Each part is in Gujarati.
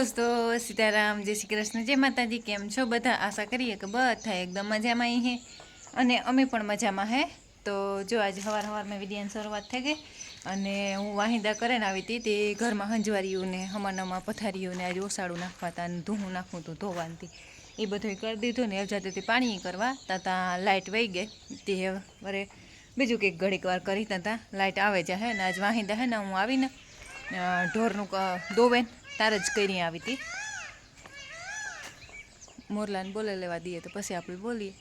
દોસ્તો સીતારામ જય શ્રી કૃષ્ણ જય માતાજી કેમ છો બધા આશા કરીએ કે બધા એકદમ મજામાં હે અને અમે પણ મજામાં હે તો જો આજે સવારમાં વિડિયાની શરૂઆત થઈ ગઈ અને હું વાહિંદા કરીને આવી હતી તે ઘરમાં હંજવારીઓને હમાનામાં પથારીઓને આજે ઓસાડું નાખવાતા અને ધૂહું નાખવું હતું ધોવાનથી એ બધું કરી દીધું ને જતી પાણી કરવા ત્યાં લાઇટ વહી ગઈ તે વરે બીજું કંઈક ઘડીક વાર કરી ત્યાં લાઇટ આવે છે હે ને આજ વાહિંદા હે ને હું આવીને ઢોરનું દોવેન તાર જ કરી આવી હતી મોરલાને બોલે લેવા દઈએ તો પછી આપણે બોલીએ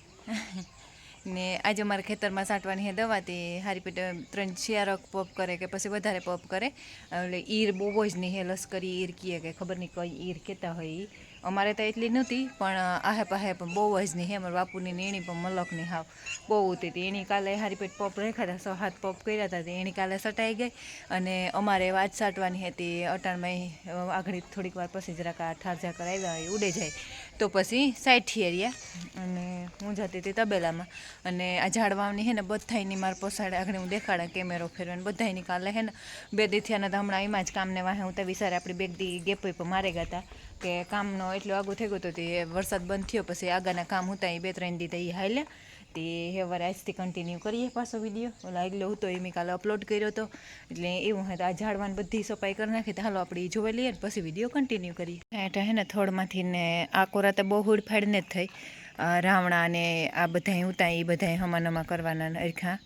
ને આજે અમારા ખેતરમાં છાંટવાની હે દવા તે હારી પેટે 3-4 પપ કરે કે પછી વધારે પપ કરે એટલે ઈર બહુ જ નહીં હે લશ્કરી ઈર કીએ કે ખબર નહીં કઈ ઈર કહેતા હોય એ અમારે તો એટલી નહોતી પણ આહે પાહે પણ બહુ જ નહીં હે અમારા બાપુની એણી પણ મલકની હાવ બહુ હતી હતી એની કાલે હારી પેટ પપ રાખ્યા હતા 6-7 પપ કર્યા હતા એની કાલે સટાઈ ગઈ અને અમારે વાત છાંટવાની હતી અટાણમાં આગળ થોડીક વાર પછી જરાક આ ઠારજા કરાવ્યા હોય ઉડે જાય તો પછી સાઈઠી એરિયા અને હું જતી હતી તબેલામાં અને આ ઝાડવાની હે ને બધાયની માર પોસાડે આગળ હું દેખાડા કેમેરો ફેરવાને બધાયની કાલે હે ને 2 દી થયા તો હમણાં એમાં જ કામને વાહે હું તો વિચારે આપણી બેગ દી ગેપ પર મારે ગયા હતા કે કામનો એટલું આગું થઈ ગયું હતું તે વરસાદ બંધ થયો પછી આગળના કામ હતા એ 2-3 દી તો એ હાલ્યા તે હવે આજથી કન્ટિન્યુ કરીએ પાછો વિડીયો ઓલા આગલો હતો એ મેં કાલે અપલોડ કર્યો હતો એટલે એવું હોય તો આ ઝાડવાની બધી સફાઈ કરી નાખી તો હાલો આપણે જોઈ લઈએ ને પછી વિડીયો કન્ટિન્યુ કરીએ એટલે હે ને થોડમાંથી ને આ કોરા તો બહુ હુડફાડને જ થઈ રાવણા ને આ બધા ઉતા એ બધા હમાનામાં કરવાના હરખા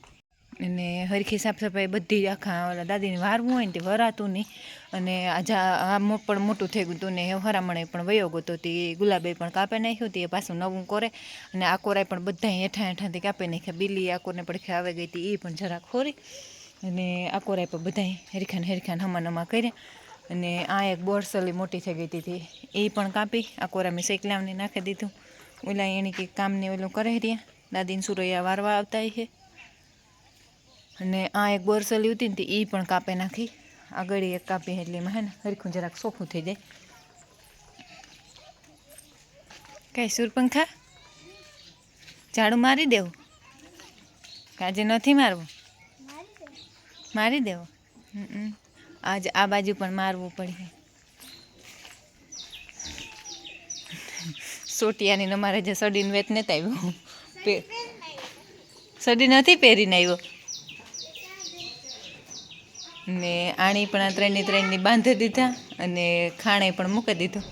અને હરખી સાફ સફાઈ બધી આખા ઓલા દાદીને વારવું હોય ને તે વરાતું નહીં અને આ પણ મોટું થઈ ગયું હતું ને હરામણે પણ વયો ગયો તો તે ગુલાબે પણ કાપી નાખ્યું તે પાછું નવું કરે અને આ કોરાય પણ બધા હેઠાંથી કાપી નાખ્યા બિલ્લી આકોરને પડખે આવી ગઈ હતી એ પણ જરાક ખોરી અને આ કોરાય પણ બધા હેરખાન હમાનામાં કર્યા અને આ એક બોરસલી મોટી થઈ ગઈ હતી એ પણ કાપી આ કોરા મેં શેકલાવને નાખી દીધું ઓલા એની કંઈક કામને ઓલું કરે રહ્યા દાદીને સુરૈયા વારવા આવતા છે અને આ એક બોરસલી હતી ને એ પણ કાપી નાખી આગળ એક કાપી એટલે એમાં હે ને હરખું જરાક સોખું થઈ જાય કઈ સુરપંખા ઝાડુ મારી દેવું આજે નથી મારવું મારી દેવો આજ આ બાજુ પણ મારવું પડે સોટિયાની અમારે જે સડીને વેત નથી આવ્યું સડી નથી પહેરીને આવ્યો ને આણી પણ આ 3ની બાંધી દીધા અને ખાણે પણ મૂકી દીધું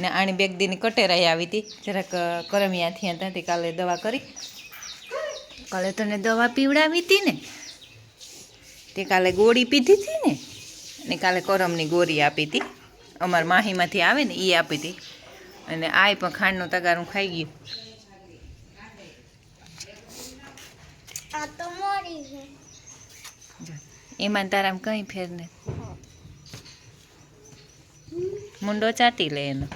ને આણી બેગ દીની કટેરાઈ આવી હતી જરાક કરમિયા થયા હતા તે કાલે દવા કરી કાલે તને દવા પીવડાવી હતી ને તે કાલે ગોળી પીધી હતી ને અને કાલે કરમની ગોળી આપી હતી અમારા માહીમાંથી આવે ને એ આપી હતી અને આય પણ ખાંડનું તગારું ખાઈ ગયું એમાં તારામ કંઈ ફેર ને મુંડો ચાટી લે એનો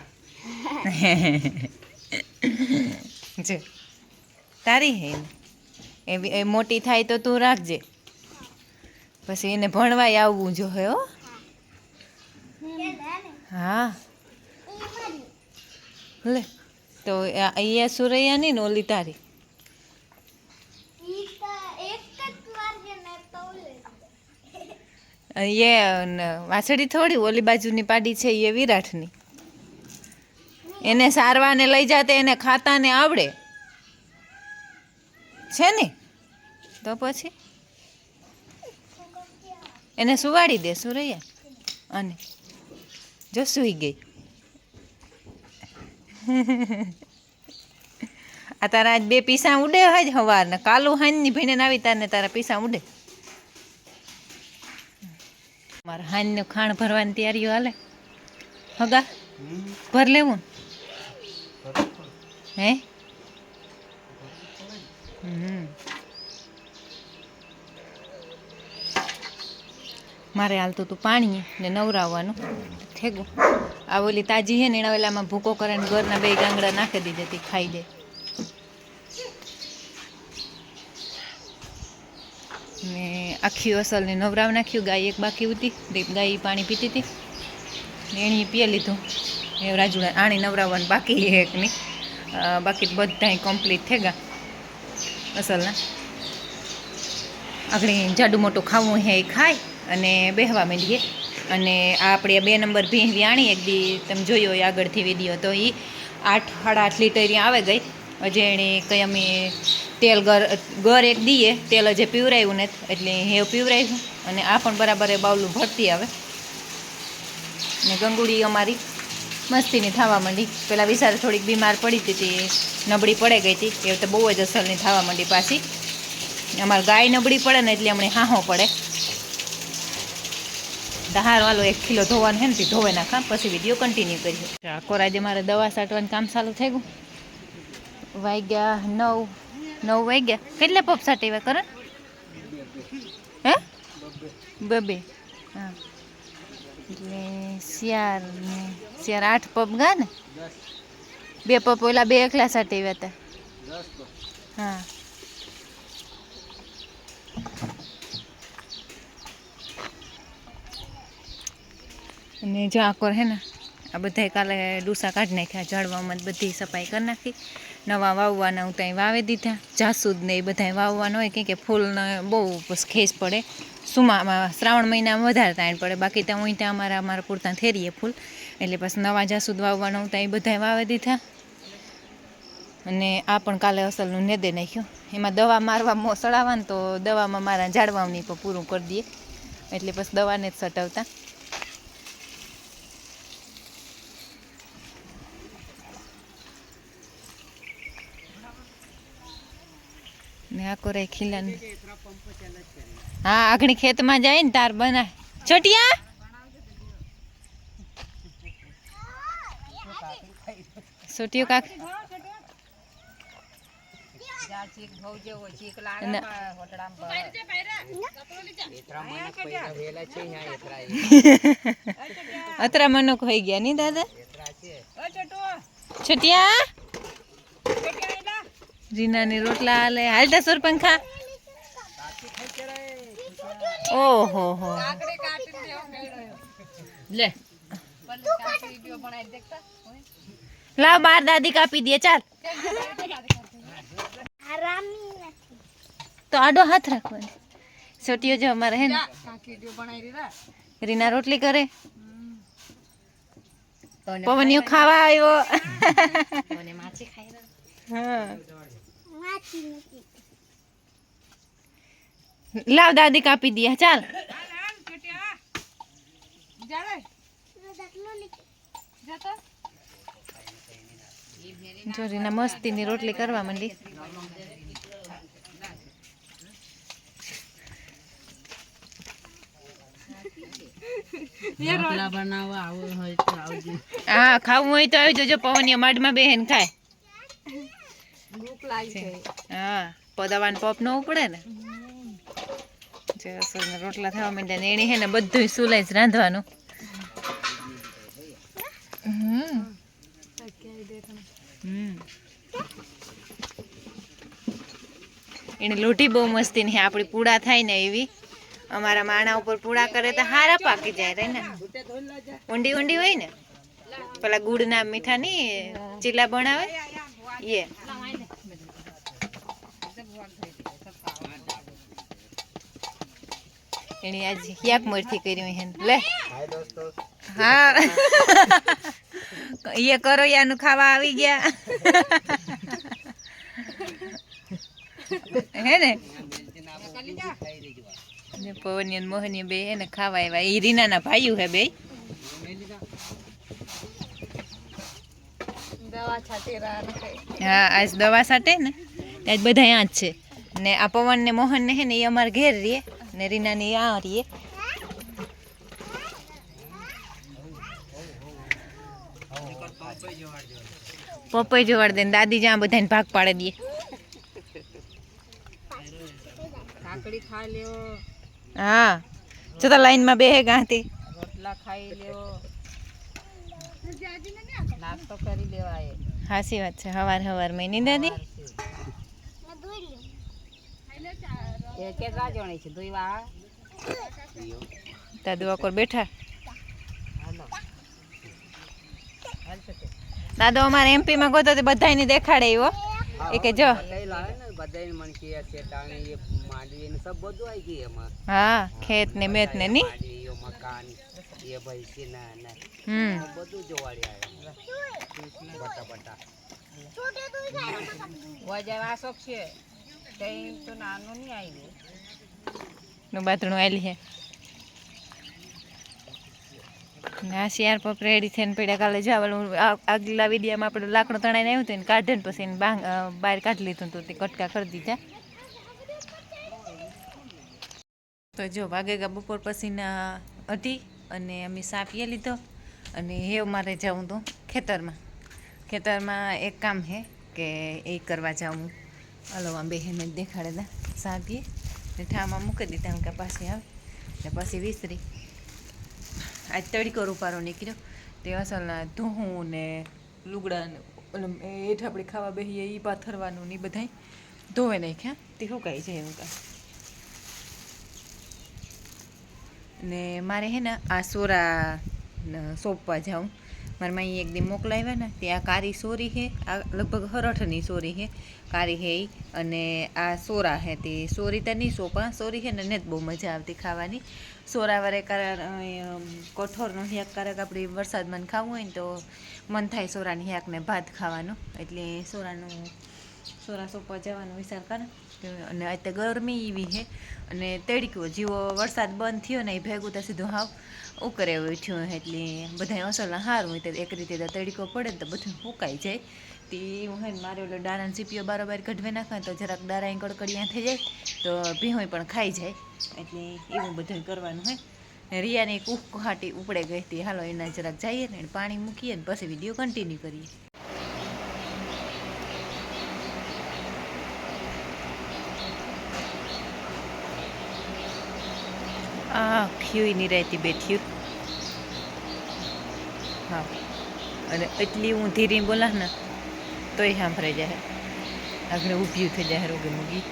જો તારી હે એ મોટી થાય તો તું રાખજે પછી એને ભણવાય આવવું જોઈએ હો હા લે તો અહીંયા સુરૈયા નહીં ને ઓલી તારી એ વાછડી થોડી ઓલી બાજુની પાડી છે એ વિરાટની એને સારવાને લઈ જાતે એને ખાતાને આવડે છે ને તો પછી એને સુવાડી દે સુરૈયા અને જો સૂઈ ગઈ આ તારા આજ 2 પીસા ઉડે હજ હવારના કાલું હાનની ભીને આવી તારને તારા પીસા ઉડે મારા હાનનું ખાણ ભરવાની તૈયારીઓ હાલે હગા ભર લેવું હે મારે હાલતું તું પાણી ને નવરાવવાનું થેગું આ ઓલી તાજી છે ને એના વેલામાં ભૂકો કરીને ઘરના 2 ગાંગડા નાખી દીધી હતી ખાઈ દે ને આખી અસલને નવરાવ નાખ્યું ગાય એક બાકી હતી ગાય પાણી પીતી હતી એણે પીએ લીધું એ રાજુડા આણી નવરાવવાનું બાકી એકની બાકી બધા કમ્પ્લીટ થઈ ગયા અસલના આગળ જાડું મોટું ખાવું હે એ ખાય અને બેહવા માંડીએ અને આ આપણે 2 નંબર ભીંહ વ્યાણી એક દી તમે જોયો હોય આગળથી વિડીયો, તો એ 8-8.5 લીટર આવે ગઈ. હજી એણે કંઈ અમે તેલ ગર એક દીએ તેલ હજી પીવરાયું નથી, એટલે હેવ પીવરાયું. અને આ પણ બરાબર એ બાવલું ભરતી આવે. ને ગંગુડી અમારી મસ્તીની થવા માંડી. પેલા વિચાર થોડીક બીમાર પડી હતી, નબળી પડે ગઈ હતી, એ તો બહુ જ અસલની થવા માંડી પાછી. અમારે ગાય નબળી પડે ને એટલે હમણાં હાહો પડે. હાર વાલો 1 કિલો ધોવાનું હે ને ધોવે નાખા, પછી વિડીયો કન્ટિન્યુ કરીએ. આખો આજે મારે દવા છાંટવાનું કામ ચાલુ થઈ ગયું. વાગ્યા 9 વાગ્યા. કેટલા પપ છાંટેવા કરે? હે 2 હા, એટલે શિયાર 8 પપ ગા ને, 2 પપ ઓલા 2 એકલા છાંટેવા હતા. હા, અને જો આકોર હે ને આ બધા કાલે ડૂસા કાઢી નાખ્યા, ઝાડવામાં બધી સફાઈ કરી નાખી. નવા વાવવાના હું ત્યાં વાવી દીધા. જાસૂદ ને એ બધા વાવવાના હોય, કે ફૂલને બહુ ખેસ પડે. સુમામાં શ્રાવણ મહિનામાં વધારે તાણ પડે, બાકી ત્યાં હું ત્યાં અમારા પૂરતા થેરીએ ફૂલ, એટલે પછી નવા જાસૂદ વાવવાના હું ત્યાં એ બધા વાવી દીધા. અને આ પણ કાલે અસલનું નેદે નાખ્યું. એમાં દવા મારવા સડાવવા ને તો દવામાં મારા ઝાડવાની પણ પૂરું કરી દઈએ, એટલે પછી દવાને જ સટાવતા. ને આ કોરે ખીલાન હા આગળ ખેતમાં જાય ને તાર બના છોટિયા છોટિયો કાક અતરા મનો હોઈ ગયા ની દાદા. છોટિયા રીનાની રોટલા હાલે. હાલતા સુરપંખા. ઓહો હો લે લાવ બાર દાદી કાપી દે. ચાલ તો આડો હાથ રાખવાનો. છોટીઓ જો અમારે હે ને રીના રોટલી કરે, પવનિયો ખાવા આવ્યો. હા લાવ દાદી કાપી દે. ચાલ જો રીના મસ્તીની રોટલી કરવા માંડી. હા ખાવું હોય તો આવી જજો. પવનિયા માડમાં બેહેન ખાય. હા પદાવાન પપ ન ઉપડે ને. રોટલા થવા માંડ્યા ને એની હે ને બધું સુલાઈ જ રાંધવાનું. એને લોઢી બહુ મસ્તી ની. આપડી પૂડા થાય ને એવી. અમારા માણા ઉપર પૂડા કરે તો હારા પાકી જાય રે ને. ઊંડી ઊંડી હોય ને, પેલા ગુડ ના મીઠા ની ચીલા બનાવે એ. એની આજ યાક મરથી કર્યું હે લે. હા એ કરો યાનું ખાવા આવી ગયા હે ને. પવનિયા મોહનિયા બે હે ને ખાવા આવ્યા. એ રીના ના ભાઈઓ હે બે. હા આજ દવા છાંટે ને આજ બધા ત્યાં જ છે. ને આ પવન ને મોહન ને હે ને એ અમારે ઘેર રહીએ ને રીના ની આ રહીએ. પપ્પા જોવાડ દે ને દાદી જ્યાં બધાને ભાગ પાડી દે. હા છતાં લાઈનમાં બેહે ગાંથી રોટલા ખાઈ લેવો, નાસ્તો કરી લેવાય. હાસી વાત છે. હવાર હવાર માં ની દાદી દાદુ અકોર બેઠા. દાદો અમારે એમપી માં ગોતો બધા ને દેખાડે એવો. એ કે જો હા ખેત ને મેત ને ની એ ભાઈ છે ના ના હમ બધું જોવાડી આવે બટા બટા વજાવ આશોક છે તઈ તો નાનું નહીં આવી નું બાથરૂમ આવેલી હે ના શિયાર પપ રેડી થઈને પડ્યા કાલે જવાનું આગલા વિડીયામાં આપણે લાકડું તણાઈને આવ્યું હતું ને કાઢે ને પછી એને બહાર કાઢી લીધું તો તે કટકા કરી દીધા તો જો વાગેગા બપોર પછીના 2:30 અને અમે સા પીએ લીધો અને હેવ મારે જાઉં તો ખેતરમાં એક કામ છે કે એ કરવા જાઉં હલો આ બેહેને દેખાડેલા સા પીએ ને ઠામાં મૂકી દીધા કે પાછી આવે ને પછી વિસરી આજ તડકો રૂપારો નીકળ્યો તે અસલના ધોવું ને લુગડા ને હેઠ આપણે ખાવા બેસીએ એ પાથરવાનું ને એ બધાય ધોવે નાખ્યા તે સુકાઈ જાય એવું કાંઈ ને મારે હે ને આ સોરા સોંપવા જાઉં મારા માઈ એક દી મોકલાવ્યા ને ત્યાં કારી સોરી છે આ લગભગ હરઠની સોરી છે કારી છે એ અને આ સોરા છે તે સોરી તો નહીં સોંપા સોરી છે ને જ બહુ મજા આવતી ખાવાની સોરા વારે કઠોરનું શાક ક્યારેક આપણે વરસાદમાં ખાવું હોય ને તો મન થાય સોરાની શાકને ભાત ખાવાનું એટલે સોરા સોંપવા જવાનો વિચાર કરે અને અત્યારે ગરમી એવી છે અને તડકો જેવો વરસાદ બંધ થયો ને એ ભેગું તો સીધું હાવ ઉકરે એવું થયું એટલે બધા અસલ સારું હોય તો એક રીતે તો તડકો પડે ને તો બધું સુકાઈ જાય તે હું હે ને મારે ઓલો દાણાનો સીપીઓ બારોબાર કઢવે નાખે તો જરાક દાણા કડકડિયા થઈ જાય તો ભીહોય પણ ખાઈ જાય એટલે એવું બધું કરવાનું હોય ને રિયાની એક ઉકહાટી ઉપડે ગઈ હતી હાલો એના જરાક જઈએ ને પાણી મૂકીએ ને પછી વિડીયો કન્ટિન્યુ કરીએ આ ખીયું નહીં રહેતી બેઠ્યું હા અને એટલી હું ધીરી બોલા ને તોય સાંભળાઈ જાય આગળ ઊભી થઈ જાય રોગે મૂગી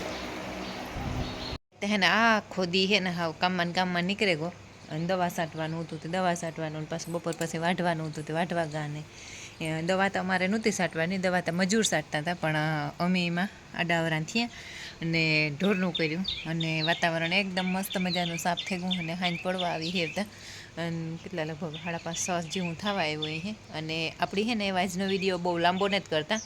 તેને આ ખોદી હે ને હાવ કામમાં નીકળે ગો અને દવા છાંટવાનું હતું તે દવા છાંટવાનું પાછું બપોર પછી વાઢવાનું હતું તે વાઢવા ગાને દવા તો અમારે નહોતી છાંટવાની દવા તો મજૂર છાંટતા હતા પણ અમે એમાં આડાવરા થયા અને ઢોરનું કર્યું અને વાતાવરણ એકદમ મસ્ત મજાનું સાફ થઈ ગયું અને હાંજ પડવા આવી હેરતા અને કેટલા લગભગ 5:30 જેવું થવા આવ્યું છે અને આપણી છે ને એ આજનો વિડીયો બહુ લાંબો નથી કરતા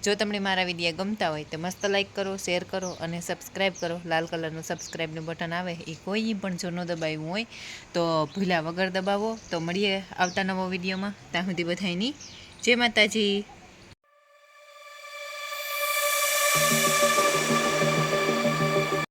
જો તમને મારા વિડીયો ગમતા હોય તો મસ્ત લાઈક કરો શેર કરો અને સબસ્ક્રાઈબ કરો લાલ કલરનું સબસ્ક્રાઈબનું બટન આવે એ કોઈ પણ જો ન દબાવ્યું હોય તો ભૂલ્યા વગર દબાવો તો મળીએ આવતા નવો વિડીયોમાં ત્યાં સુધી બધાયની જય માતાજી